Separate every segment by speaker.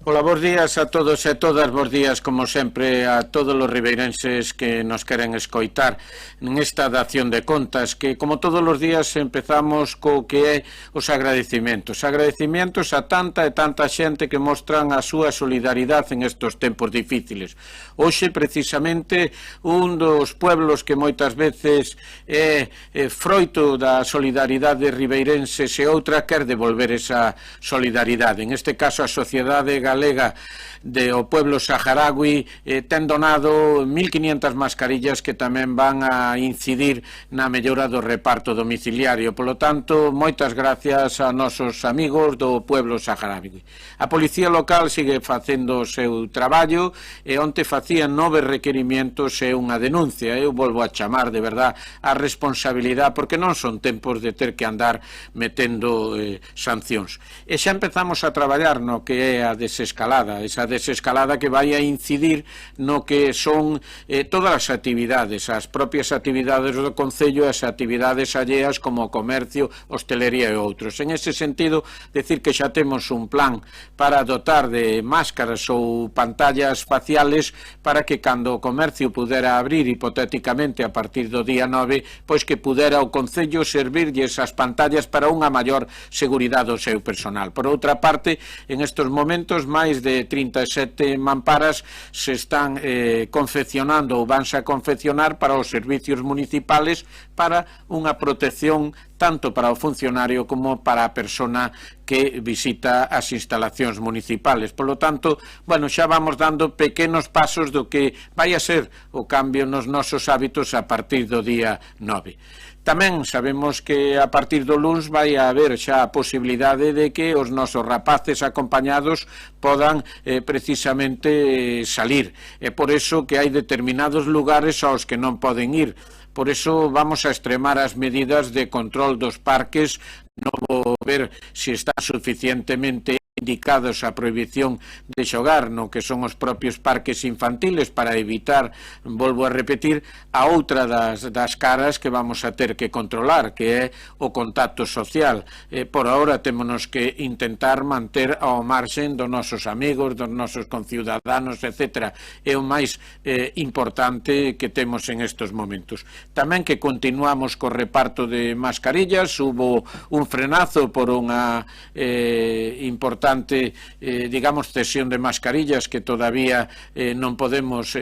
Speaker 1: Ola, bons días a todos e todas, bons días como sempre a todos os ribeirenses que nos queren escoitar nesta dación de contas, que como todos os días empezamos co que é os agradecimentos a tanta e tanta xente que mostran a súa solidaridade en estes tempos difíciles. Hoxe precisamente un dos pueblos que moitas veces é froito da solidaridade ribeirense e outra quer devolver esa solidaridade, en este caso a sociedade galega do pueblo saharaui ten donado 1.500 mascarillas que tamén van a incidir na mellora do reparto domiciliario. Polo tanto, moitas gracias a nosos amigos do pueblo saharaui. A Policía Local sigue facendo o seu traballo e onte facían 9 requerimientos e unha denuncia. Eu volvo a chamar de verdad a responsabilidade porque non son tempos de ter que andar metendo sancións. E xa empezamos a traballar no que é a desescalada, esa desescalada que vai a incidir no que son todas as actividades, as propias actividades do Concello e as actividades alleas como o comercio, hostelería e outros. En ese sentido, decir que xa temos un plan para dotar de máscaras ou pantallas faciales para que cando o comercio pudera abrir hipotéticamente a partir do día 9, pois que pudera o Concello servirlle esas pantallas para unha maior seguridade do seu personal. Por outra parte, en estes momentos máis de 37 mamparas se están confeccionando ou vanse a confeccionar para os servicios municipales para unha protección tanto para o funcionario como para a persona que visita as instalacións municipales. Por lo tanto, bueno, xa vamos dando pequenos pasos do que vai a ser o cambio nos nosos hábitos a partir do día 9. Tamén sabemos que a partir do luns vai a haber xa a posibilidade de que os nosos rapaces acompañados podan precisamente salir. É por eso que hai determinados lugares aos que non poden ir. Por eso vamos a extremar as medidas de control dos parques, non ver se está suficientemente indicados a prohibición de xogar no que son os propios parques infantiles para evitar, volvo a repetir, a outra das caras que vamos a ter que controlar, que é o contacto social. Por ahora témonos que intentar manter ao marxen dos nosos amigos, dos nosos conciudadanos, etc. É o máis importante que temos en estes momentos. Tamén que continuamos co reparto de mascarillas, hubo un frenazo por unha importante digamos, cesión de mascarillas que todavía non podemos,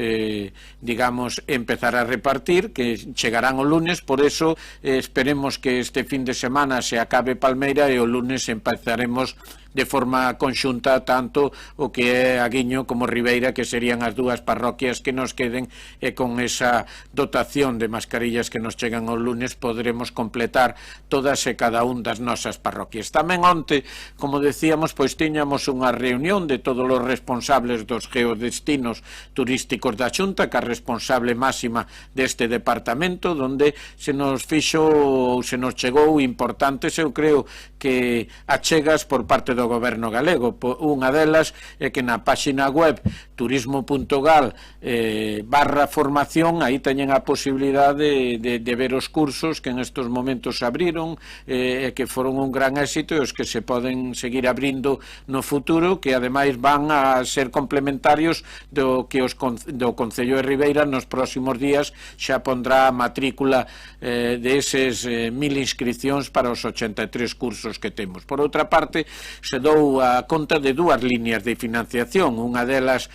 Speaker 1: digamos, empezar a repartir, que chegarán o lunes, por eso esperemos que este fin de semana se acabe Palmeira e o lunes empezaremos de forma conxunta tanto o que é Aguiño como Ribeira, que serían as dúas parroquias que nos queden, e con esa dotación de mascarillas que nos chegan o lunes podremos completar todas e cada un das nosas parroquias. Tamén onte, como decíamos, pois tiñamos unha reunión de todos os responsables dos geodestinos turísticos da Xunta, que a responsable máxima deste departamento, donde se nos fixo ou se nos chegou importantes, eu creo que achegas por parte do Goberno galego. Unha delas é que na páxina web turismo.gal/formación aí teñen a posibilidade de ver os cursos que en estes momentos abriron e que foron un gran éxito e os que se poden seguir abrindo no futuro, que ademais van a ser complementarios do que do Concello de Ribeira nos próximos días xa pondrá a matrícula de eses 1.000 inscripcións para os 83 cursos que temos. Por outra parte, se dou a conta de dúas líneas de financiación, unha delas,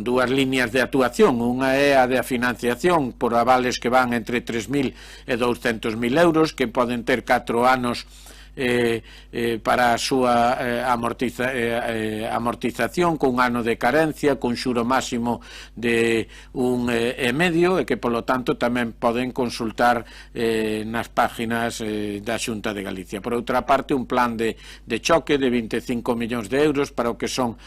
Speaker 1: dúas líneas de actuación, unha é a de financiación por avales que van entre 3.000 e 200.000 euros, que poden ter 4 anos para a súa amortización con un ano de carencia, con xuro máximo de 1,5 e que polo tanto tamén poden consultar nas páginas da Xunta de Galicia. Por outra parte, un plan de choque de 25 millóns de euros para o que son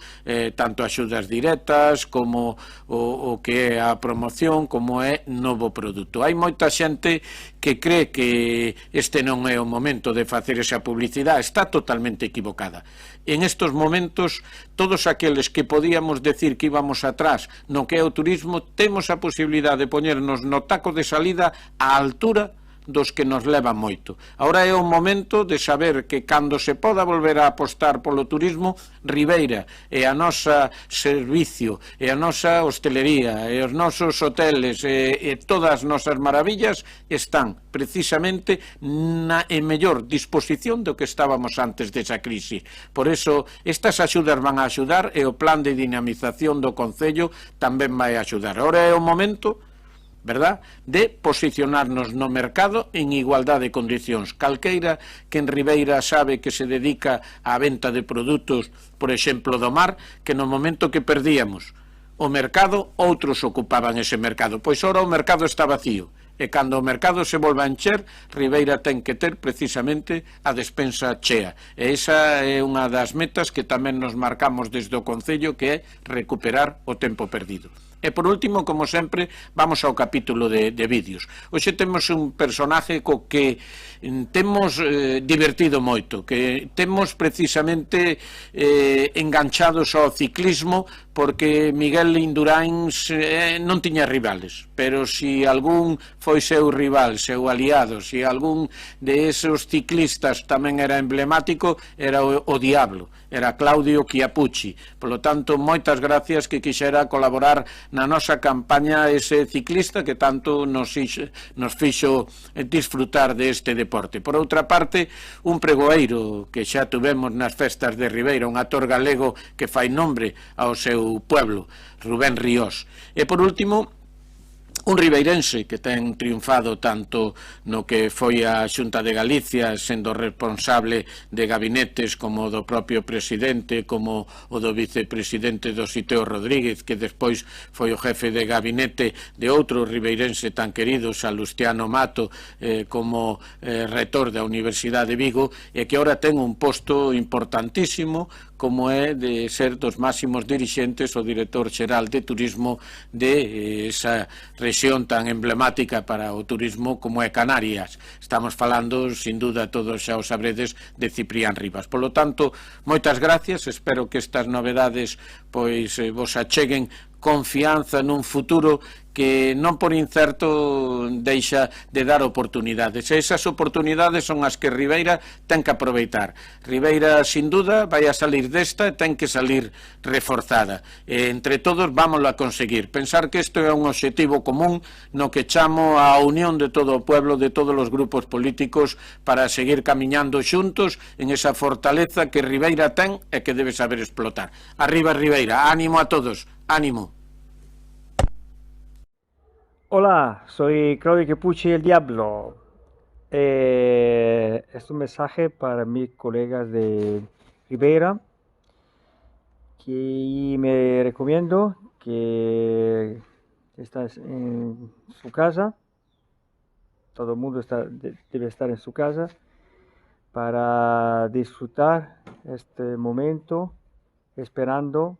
Speaker 1: tanto axudas directas como o que é a promoción, como é novo produto. Hai moita xente que cree que este non é o momento de facer esa publicidade, está totalmente equivocada. En estes momentos, todos aqueles que podíamos decir que íbamos atrás no que é o turismo, temos a posibilidade de poñernos no taco de salida á altura dos que nos leva moito. Ahora é o momento de saber que cando se poda volver a apostar polo turismo, Ribeira e a nosa servicio, e a nosa hostelería, e os nosos hoteles, e todas as nosas maravillas están precisamente en mellor disposición do que estábamos antes desa crise. Por eso, estas axudas van a axudar e o plan de dinamización do Concello tamén vai axudar. Ahora é o momento, verdad, de posicionarnos no mercado en igualdade de condicións. Calqueira que en Ribeira sabe que se dedica á venta de produtos, por exemplo, do mar, que no momento que perdíamos o mercado, outros ocupaban ese mercado. Pois ora o mercado está vacío. E cando o mercado se volva a encher, Ribeira ten que ter precisamente a despensa chea. E esa é unha das metas que tamén nos marcamos desde o Concello, que é recuperar o tempo perdido. E por último, como sempre, vamos ao capítulo de vídeos. Hoxe temos un personaje co que temos divertido moito, que temos precisamente enganchados ao ciclismo, porque Miguel Indurain non tiña rivales, pero se algún foi seu rival, seu aliado, se algún de esos ciclistas tamén era emblemático, era o Diablo, era Claudio Chiapucci. Por lo tanto, moitas gracias, que quixera colaborar na nosa campaña ese ciclista que tanto nos fixo disfrutar deste deporte. Por outra parte, un pregoeiro que xa tuvemos nas festas de Ribeira, un actor galego que fai nombre ao seu pueblo, Rubén Ríos. E por último, un ribeirense que ten triunfado tanto no que foi a Xunta de Galicia, sendo responsable de gabinetes como do propio presidente, como o do vicepresidente do Siteo Rodríguez, que despois foi o jefe de gabinete de outro ribeirense tan querido, Salustiano Mato, como rector da Universidade de Vigo, e que ora ten un posto importantísimo, como é de ser dos máximos dirixentes o director xeral de turismo de esa rexión tan emblemática para o turismo como é Canarias. Estamos falando, sin duda, todos xa o sabredes, de Ciprián Rivas. Por lo tanto, moitas gracias, espero que estas novedades pois vos acheguen confianza nun futuro que non por incerto deixa de dar oportunidades. E esas oportunidades son as que Ribeira ten que aproveitar. Ribeira, sin duda, vai a salir desta e ten que salir reforzada. E entre todos vámoslo a conseguir. Pensar que isto é un obxectivo común no que chamo a unión de todo o pueblo, de todos os grupos políticos, para seguir camiñando xuntos en esa fortaleza que Ribeira ten e que debe saber explotar. Arriba Ribeira, ánimo a todos, ánimo.
Speaker 2: Hola, soy Claudio Chiapucci, el Diablo. Es un mensaje para mis colegas de Ribeira, que me recomiendo que estás en su casa, todo el mundo debe estar en su casa para disfrutar este momento, esperando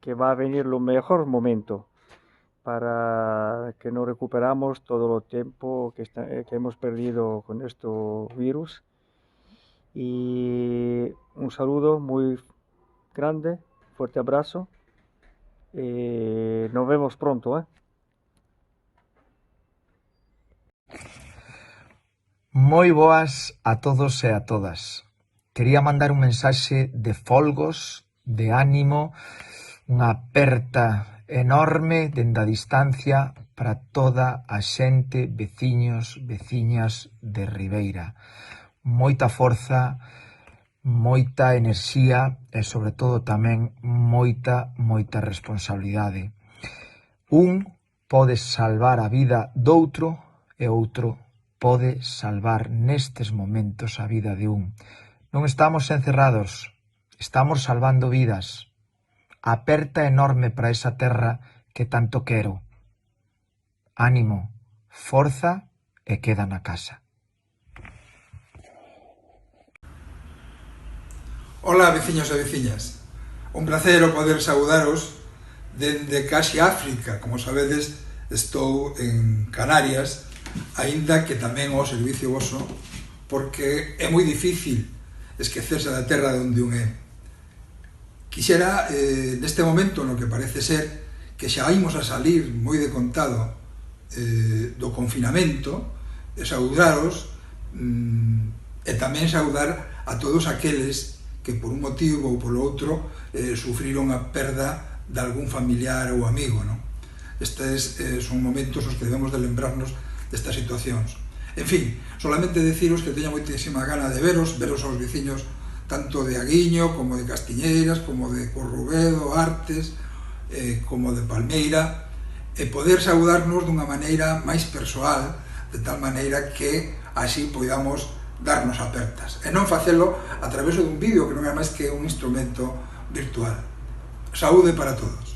Speaker 2: que va a venir lo mejor momento, para que no recuperamos todo el tiempo que hemos perdido con este virus. Y un saludo muy grande, fuerte abrazo. Nos vemos pronto.
Speaker 3: Moi boas a todos e a todas. Quería mandar un mensaxe de folgos, de ánimo, unha aperta enorme dende a distancia para toda a xente, veciños, veciñas de Ribeira. Moita forza, moita enerxía e, sobre todo, tamén moita responsabilidade. Un pode salvar a vida doutro e outro pode salvar nestes momentos a vida de un. Non estamos encerrados, estamos salvando vidas. Aperta enorme para esa terra que tanto quero. Ánimo, forza e queda na casa.
Speaker 4: Ola, veciños e veciñas. Un placer o poder saudaros dende casi África. Como sabedes, estou en Canarias, aínda que tamén o servicio voso, porque é moi difícil esquecerse da terra onde un é. Quixera, neste momento no que parece ser que xa imos a salir moi de contado do confinamento, saudaros e tamén saudar a todos aqueles que por un motivo ou polo outro sufriron a perda de algún familiar ou amigo, non? Estes son momentos os que debemos de lembrarnos destas situacións. En fin, solamente deciros que teño moitísima gana de veros aos veciños tanto de Aguiño, como de Castiñeiras, como de Corrubedo, Artes, como de Palmeira, e poder saudarnos dunha maneira máis persoal, de tal maneira que así podamos darnos apertas, e non facelo a través dun vídeo que non é máis que un instrumento virtual. Saúde para todos.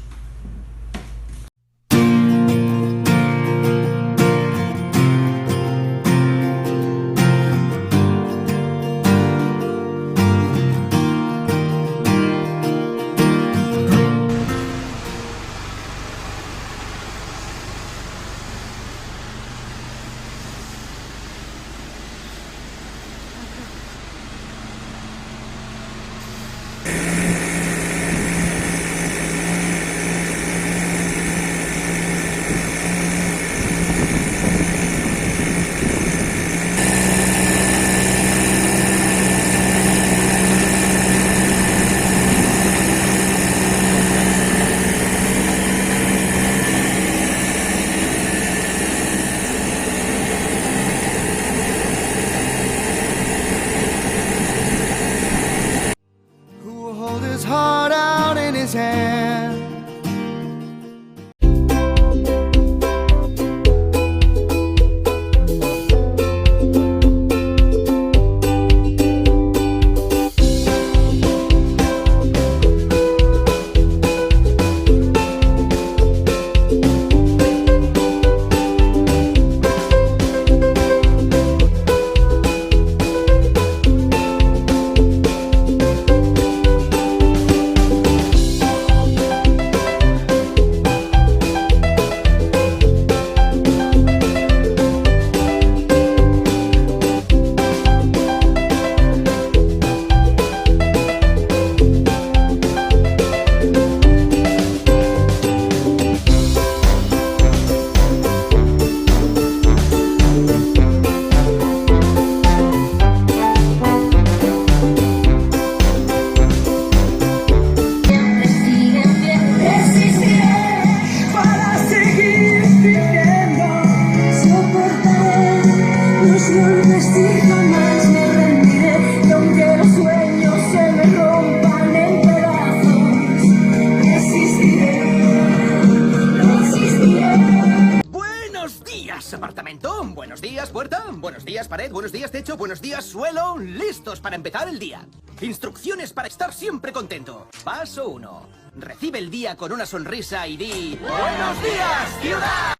Speaker 5: Apartamento, buenos días, puerta, buenos días, pared, buenos días, techo, buenos días, suelo, listos para empezar el día. Instrucciones para estar siempre contento. Paso 1. Recibe el día con una sonrisa y di... ¡Buenos días, ciudad!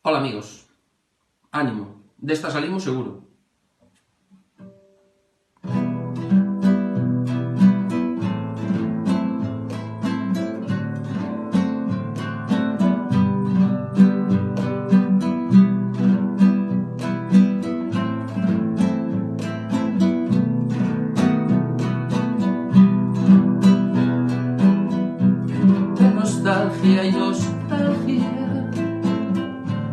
Speaker 6: Hola amigos, ánimo, de esta salimos seguro. Nostalgia y nostalgia,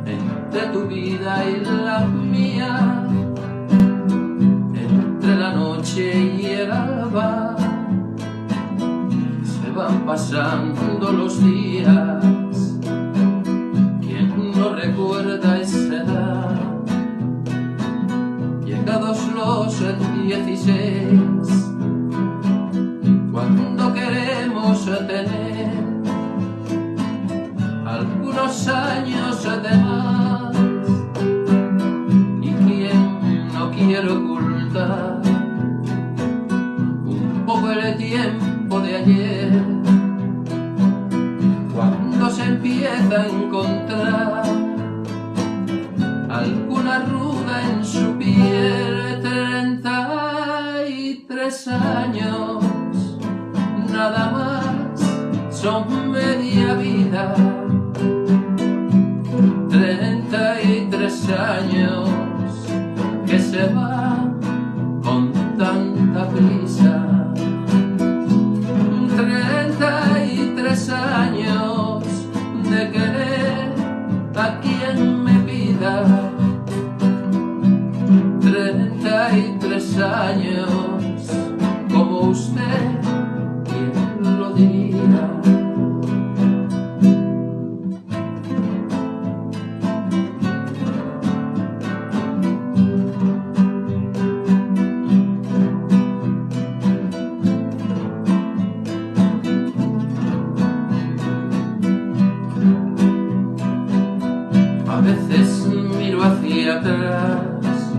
Speaker 6: entre tu vida y la mía, entre la noche y el alba, se van pasando los días. ¿Quién no recuerda esa edad? Llegados los 16, cuando queremos tener algunos años de más, y quien no quiere ocultar un poco el tiempo de ayer, cuando se empieza a encontrar alguna arruga en su piel. 33 años, nada más, son media vida. 33 años que se van con tanta prisa. 33 años de querer a quien me pida. usted, ¿quién lo diría? A veces miro hacia atrás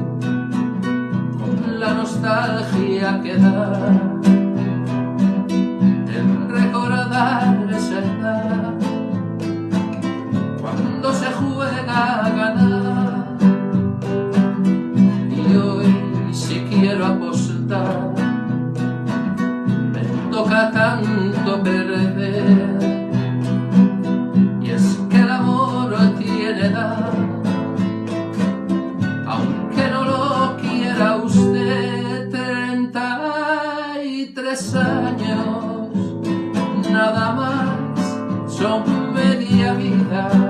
Speaker 6: con la nostalgia que da en recordar esa edad cuando se juega a ganar. Y hoy, si quiero apostar, me toca tanto perder. Y es que el amor tiene edad, aunque no lo quiera usted. 33 años, nada más, son media vida.